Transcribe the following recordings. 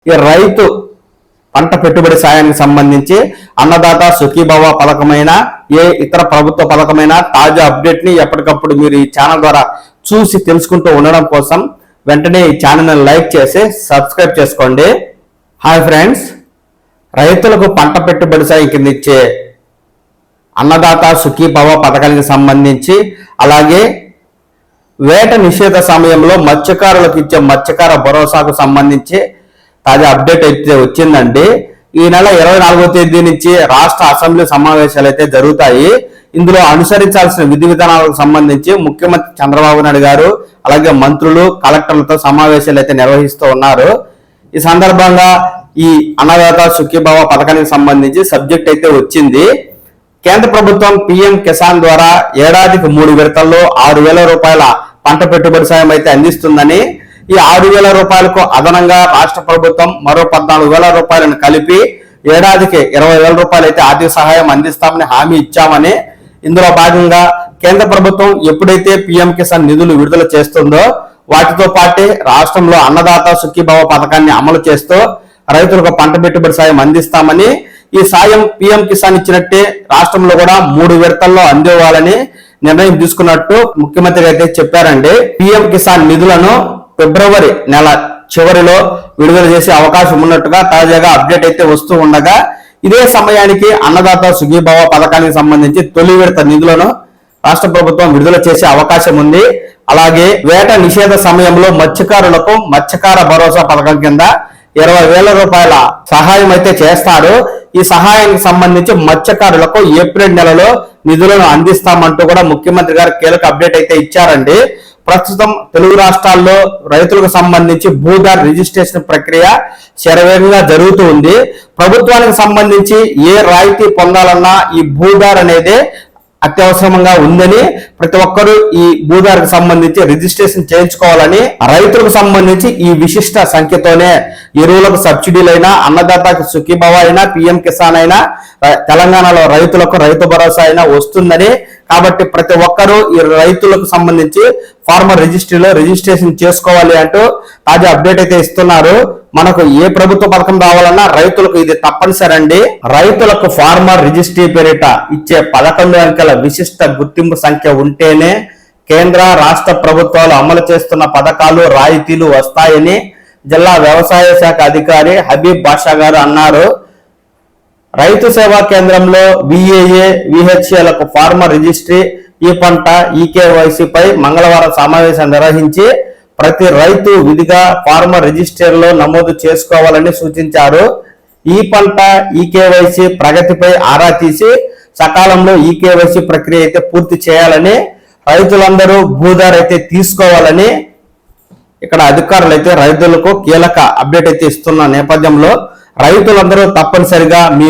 ఈ రైతు పంట పెట్టుబడి సాయానికి సంబంధించి అన్నదాత సుఖీభవ పథకమైన ఏ ఇతర ప్రభుత్వ పథకమైన తాజా అప్డేట్ ని ఎప్పటికప్పుడు మీరు ఈ ఛానల్ ద్వారా చూసి తెలుసుకుంటూ ఉండడం కోసం వెంటనే ఈ ఛానల్ లైక్ చేసి సబ్స్క్రైబ్ చేసుకోండి. హాయ్ ఫ్రెండ్స్, రైతులకు పంట పెట్టుబడి సాయం కింద ఇచ్చే అన్నదాత సుఖీభవ పథకానికి సంబంధించి అలాగే వేట నిషేధ సమయంలో మత్స్యకారులకు ఇచ్చే మత్స్యకార భరోసాకు సంబంధించి తాజా అప్డేట్ అయితే వచ్చిందండి. ఈ నెల 24వ తేదీ నుంచి రాష్ట్ర అసెంబ్లీ సమావేశాలు అయితే జరుగుతాయి. ఇందులో అనుసరించాల్సిన విధి విధానాలకు సంబంధించి ముఖ్యమంత్రి చంద్రబాబు నాయుడు గారు అలాగే మంత్రులు కలెక్టర్లతో సమావేశాలు అయితే నిర్వహిస్తూ ఉన్నారు. ఈ సందర్భంగా ఈ అన్నదాత సుఖీభవ పథకానికి సంబంధించి సబ్జెక్ట్ అయితే వచ్చింది. కేంద్ర ప్రభుత్వం పిఎం కిసాన్ ద్వారా ఏడాదికి 3 విడతల్లో 6,000 రూపాయల పంట పెట్టుబడి సాయం అయితే అందిస్తుందని, ఈ 6,000 రూపాయలకు అదనంగా రాష్ట్ర ప్రభుత్వం మరో 14,000 రూపాయలను కలిపి ఏడాదికి 20,000 రూపాయలు అయితే ఆర్థిక సహాయం అందిస్తామని హామీ ఇచ్చామని, ఇందులో భాగంగా కేంద్ర ప్రభుత్వం ఎప్పుడైతే పిఎం కిసాన్ నిధులు విడుదల చేస్తుందో వాటితో పాటే రాష్ట్రంలో అన్నదాత సుఖీభవ పథకాన్ని అమలు చేస్తూ రైతులకు పంట పెట్టుబడి సాయం అందిస్తామని, ఈ సాయం పిఎం కిసాన్ ఇచ్చినట్టే రాష్ట్రంలో కూడా 3 విడతల్లో అందివ్వాలని నిర్ణయం తీసుకున్నట్టు ముఖ్యమంత్రి అయితే చెప్పారండి. పిఎం కిసాన్ నిధులను ఫిబ్రవరి నెల చివరిలో విడుదల చేసే అవకాశం ఉన్నట్టుగా తాజాగా అప్డేట్ అయితే వస్తూ ఉండగా, ఇదే సమయానికి అన్నదాత సుఖీభవ పథకానికి సంబంధించి తొలి విడత నిధులను రాష్ట్ర ప్రభుత్వం విడుదల చేసే అవకాశం ఉంది. అలాగే వేట నిషేధ సమయంలో మత్స్యకారులకు మత్స్యకార భరోసా పథకం కింద 20,000 రూపాయల సహాయం అయితే చేస్తారు. ఈ సహాయానికి సంబంధించి మత్స్యకారులకు ఏప్రిల్ నెలలో నిధులను అందిస్తామంటూ కూడా ముఖ్యమంత్రి గారు కీలక అప్డేట్ అయితే ఇచ్చారండి. ప్రస్తుతం తెలుగు రాష్ట్రాల్లో రైతులకు సంబంధించి భూదార్ రిజిస్ట్రేషన్ ప్రక్రియ శరవేగంగా జరుగుతూ ఉంది. ప్రభుత్వానికి సంబంధించి ఏ రాయితీ పొందాలన్నా ఈ భూదార్ అనేది అత్యవసరంగా ఉందని, ప్రతి ఒక్కరూ ఈ భూదారికి సంబంధించి రిజిస్ట్రేషన్ చేయించుకోవాలని, రైతులకు సంబంధించి ఈ విశిష్ట సంఖ్యతోనే ఎరువులకు సబ్సిడీలైనా, అన్నదాతకు సుఖీభవ అయినా, పిఎం కిసాన్ అయినా, తెలంగాణలో రైతులకు రైతు భరోసా అయినా వస్తుందని, కాబట్టి ప్రతి ఒక్కరూ ఈ రైతులకు సంబంధించి ఫార్మర్ రిజిస్ట్రీలో రిజిస్ట్రేషన్ చేసుకోవాలి అంటూ తాజా అప్డేట్ అయితే ఇస్తున్నారు. మనకు ఏ ప్రభుత్వ పథకం రావాలన్నా రైతులకు ఇది తప్పనిసరి అండి. రైతులకు ఫార్మర్ రిజిస్ట్రీ పేరిట ఇచ్చే 11 అంకెల విశిష్ట గుర్తింపు సంఖ్య ఉంటేనే కేంద్ర రాష్ట్ర ప్రభుత్వాలు అమలు చేస్తున్న పథకాలు రాయితీలు వస్తాయని జిల్లా వ్యవసాయ శాఖ అధికారి హబీబ్ బాషా గారు అన్నారు. రైతు సేవా కేంద్రంలో విఏఏ విహెచ్ఏలకు ఫార్మర్ రిజిస్ట్రీ, ఈ పంట ఈకేవైసీపై మంగళవారం సమావేశం నిర్వహించి ప్రతి రైతు విధిగా ఫార్మర్ రిజిస్టర్లో నమోదు చేసుకోవాలని సూచించారు. ఈ పంట ఈకేవైసీ ప్రగతిపై ఆరా తీసి సకాలంలో ఈకేవైసీ ప్రక్రియ అయితే పూర్తి చేయాలని, రైతులందరూ భూదార్ అయితే తీసుకోవాలని ఇక్కడ అధికారులు అయితే రైతులకు కీలక అప్డేట్ అయితే ఇస్తున్న నేపథ్యంలో రైతులందరూ తప్పనిసరిగా మీ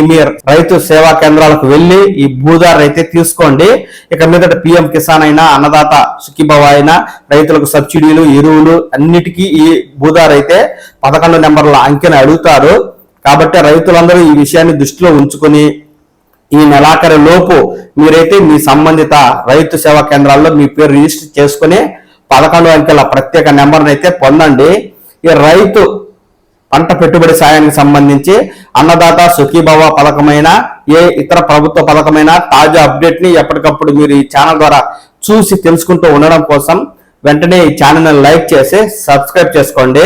రైతు సేవా కేంద్రాలకు వెళ్లి ఈ భూదార్ అయితే తీసుకోండి. ఇక మీదట పిఎం కిసాన్ అయినా, అన్నదాత సుఖీభవ అయినా, రైతులకు సబ్సిడీలు, ఎరువులు అన్నిటికీ ఈ భూదార్ అయితే 11 నెంబర్ల అంకెను అడుగుతారు. కాబట్టి రైతులందరూ ఈ విషయాన్ని దృష్టిలో ఉంచుకుని ఈ నెలాఖరు లోపు మీరైతే మీ సంబంధిత రైతు సేవా కేంద్రాల్లో మీ పేరు రిజిస్టర్ చేసుకుని 11 అంకెల ప్రత్యేక నెంబర్ను అయితే పొందండి. ఈ రైతు పంట పెట్టుబడి సాయానికి సంబంధించి అన్నదాత సుఖీభవ పథకమైన ఏ ఇతర ప్రభుత్వ పథకమైన తాజా అప్డేట్ ని ఎప్పటికప్పుడు మీరు ఈ ఛానల్ ద్వారా చూసి తెలుసుకుంటూ ఉండడం కోసం వెంటనే ఈ ఛానల్ లైక్ చేసి సబ్స్క్రైబ్ చేసుకోండి.